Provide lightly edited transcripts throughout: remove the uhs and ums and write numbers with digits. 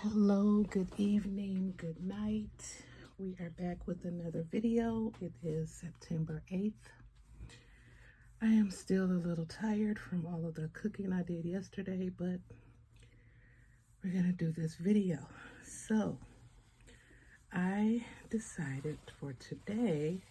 Hello, good evening, good night. We are back with another video. It is September 8th. I am still a little tired from all of the cooking I did yesterday, but we're gonna do this video. So I decided for today,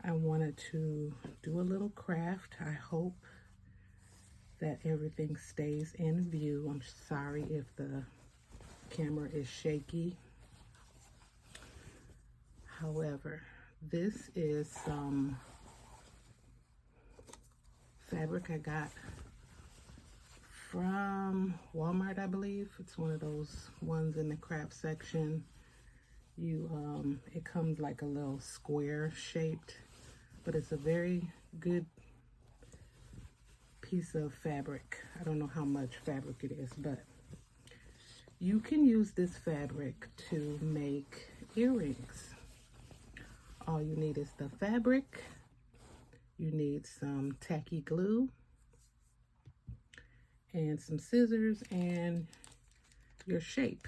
I wanted to do a little craft. I hope that everything stays in view. I'm sorry if the camera is shaky. However, this is some fabric I got from Walmart, I believe. It's one of those ones in the craft section. It comes like a little square shaped, but it's a very good piece of fabric. I don't know how much fabric it is, but you can use this fabric to make earrings. All you need is the fabric. You need some tacky glue and some scissors and your shape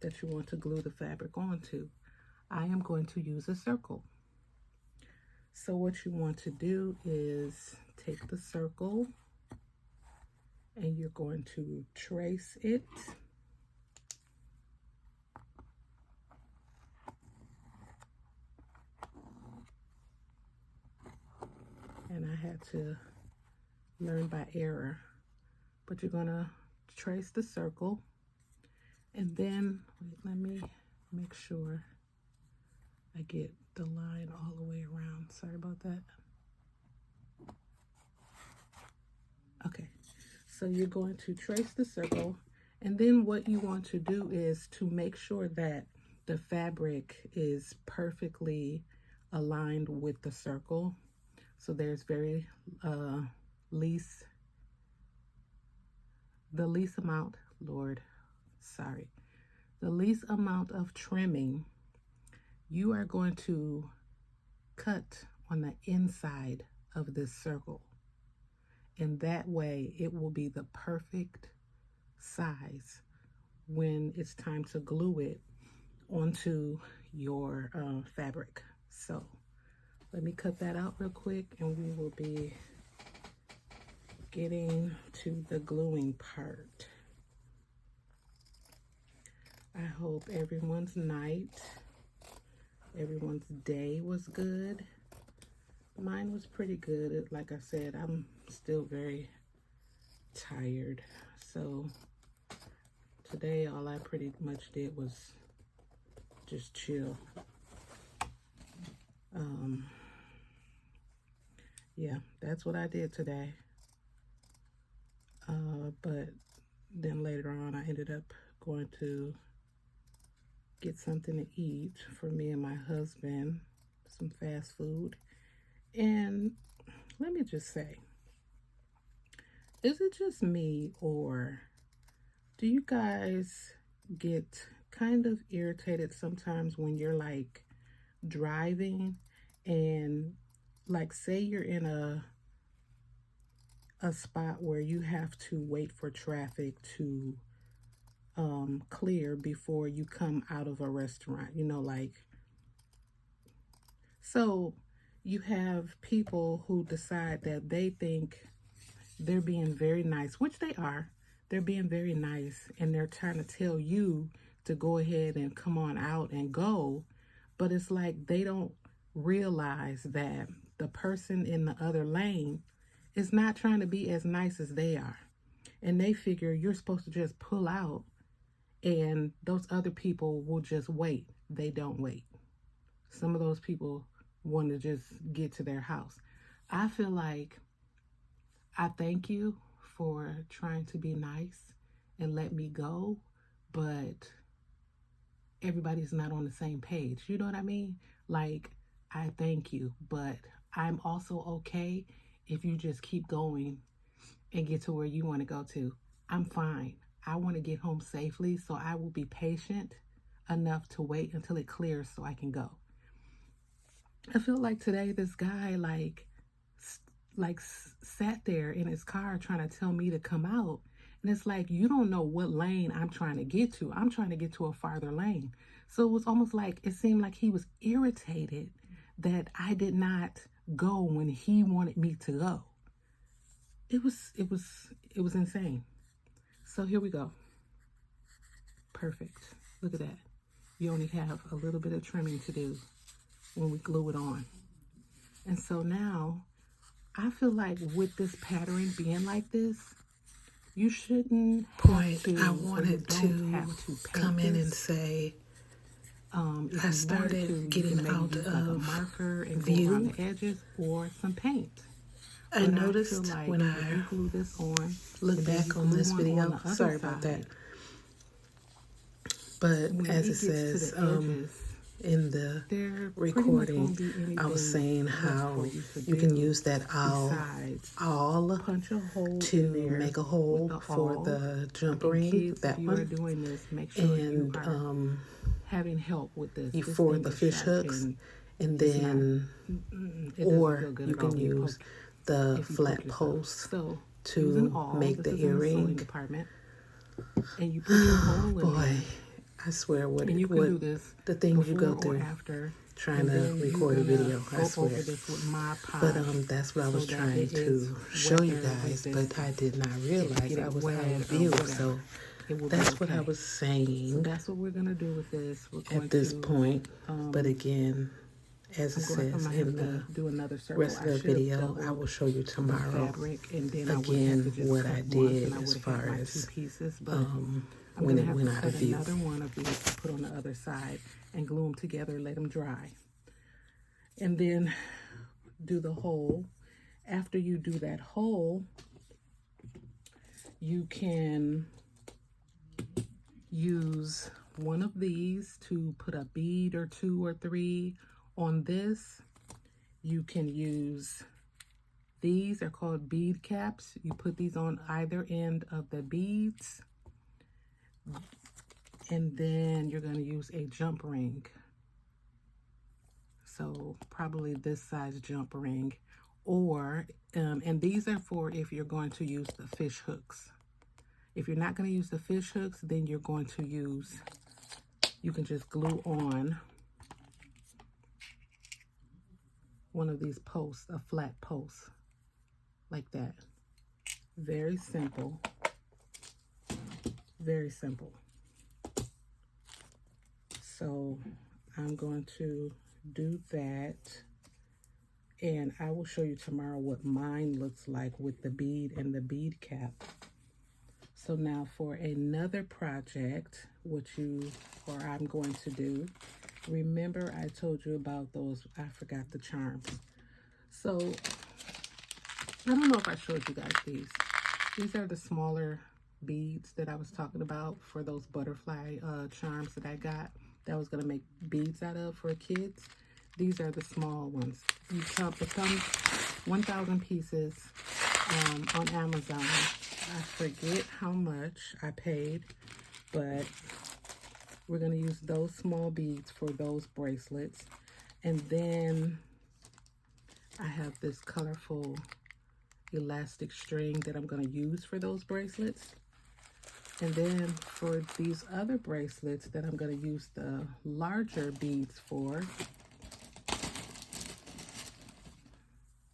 that you want to glue the fabric onto. I am going to use a circle. So what you want to do is take the circle and you're going to trace it. And I had to learn by error, but you're gonna trace the circle and then, wait, let me make sure I get the line all the way around. Sorry about that. Okay, so you're going to trace the circle, and then what you want to do is to make sure that the fabric is perfectly aligned with the circle. So there's the least amount, the least amount of trimming. You are going to cut on the inside of this circle. And that way it will be the perfect size when it's time to glue it onto your fabric. So let me cut that out real quick and we will be getting to the gluing part. I hope everyone's day was good. Mine was pretty good. Like I said, I'm still very tired. So today, all I pretty much did was just chill. Yeah, that's what I did today. But then later on, I ended up going to get something to eat for me and my husband, some fast food. And let me just say, is it just me, or do you guys get kind of irritated sometimes when you're like driving and like say you're in a spot where you have to wait for traffic to clear before you come out of a restaurant, so you have people who decide that they think they're being very nice, which they are. They're being very nice and they're trying to tell you to go ahead and come on out and go. But it's like they don't realize that the person in the other lane is not trying to be as nice as they are. And they figure you're supposed to just pull out and those other people will just wait. They don't wait. Some of those people want to just get to their house. I feel like I thank you for trying to be nice and let me go, but everybody's not on the same page. You know what I mean? Like, I thank you, but I'm also okay if you just keep going and get to where you want to go to. I'm fine. I want to get home safely, so I will be patient enough to wait until it clears so I can go. I feel like today this guy like sat there in his car trying to tell me to come out, And it's like, you don't know what lane I'm trying to get to. I'm trying to get to a farther lane. So it was almost like, it seemed like he was irritated that I did not go when he wanted me to go. It was insane. So here we go. Perfect. Look at that. You only have a little bit of trimming to do when we glue it on. And so now, I feel like with this pattern being like this, you shouldn't have to. I wanted to come in and say, I started getting out of a marker and view. Go around the edges or some paint. I noticed like when I glue this on, look back on this video, sorry about that. But as it says in the recording, I was saying how you can use that awl to make a hole for the jump ring, that one. Doing this, make sure and you are having help with this. For the fish hooks, and then or you can use the flat post to make the earring. And you put your hole in boy, I swear, what you can do this the things you go through after trying to record a video, I swear. But that's what I was trying to show you guys, but I did not realize I was out of view. So that's what I was saying. So that's what we're gonna do with this. At this point, but again, as it says in the rest of the video, I will show you tomorrow again what I did as far as when it went out of view. Another one of these to put on the other side and glue them together, let them dry, and then do the hole. After you do that hole, you can use one of these to put a bead or 2 or 3 on this. You can use these, are called bead caps. You put these on either end of the beads, and then you're going to use a jump ring. So probably this size jump ring, or and these are for if you're going to use the fish hooks. If you're not going to use the fish hooks, then you're going to use, you can just glue on one of these posts, a flat post, like that. Very simple. Very simple. So I'm going to do that, and I will show you tomorrow what mine looks like with the bead and the bead cap. So now for another project, I'm going to do, remember I told you about those, I forgot the charms. So I don't know if I showed you guys these. These are the smaller beads that I was talking about for those butterfly charms that I got that I was going to make beads out of for kids. These are the small ones. It comes 1,000 pieces on Amazon. I forget how much I paid, but we're going to use those small beads for those bracelets. And then I have this colorful elastic string that I'm going to use for those bracelets. And then for these other bracelets that I'm going to use the larger beads for,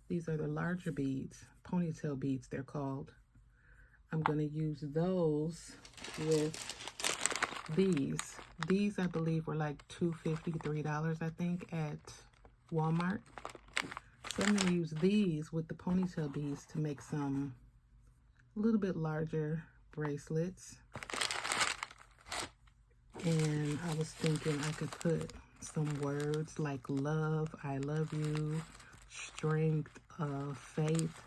these are the larger beads, ponytail beads they're called. I'm going to use those with these. These, I believe, were like $2.50, $3, I think, at Walmart. So I'm going to use these with the ponytail beads to make some a little bit larger bracelets. And I was thinking I could put some words like love, I love you, strength, faith,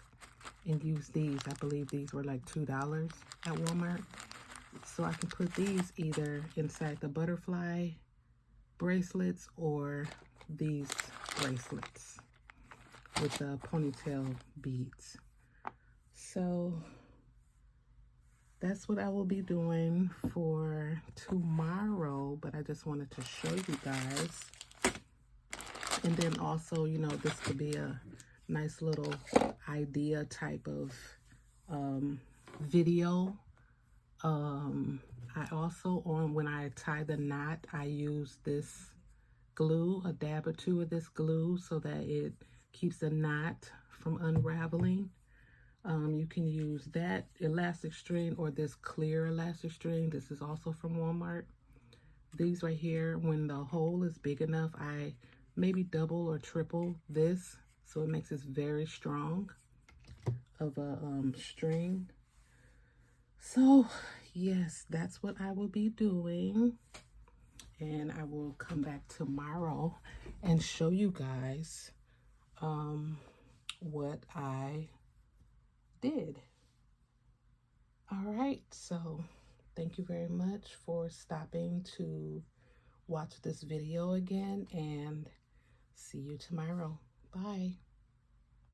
and use these. I believe these were like $2 at Walmart. So I can put these either inside the butterfly bracelets or these bracelets with the ponytail beads. So that's what I will be doing for tomorrow, but I just wanted to show you guys. And then also, you know, this could be a nice little idea type of video I also, when I tie the knot, I use this glue, a dab or two of this glue, so that it keeps the knot from unraveling. You can use that elastic string or this clear elastic string. This is also from Walmart. These right here, when the hole is big enough, I maybe double or triple this, so it makes this very strong of a string. So yes, that's what I will be doing, and I will come back tomorrow and show you guys what I did. All right, so thank you very much for stopping to watch this video again, and see you tomorrow. Bye.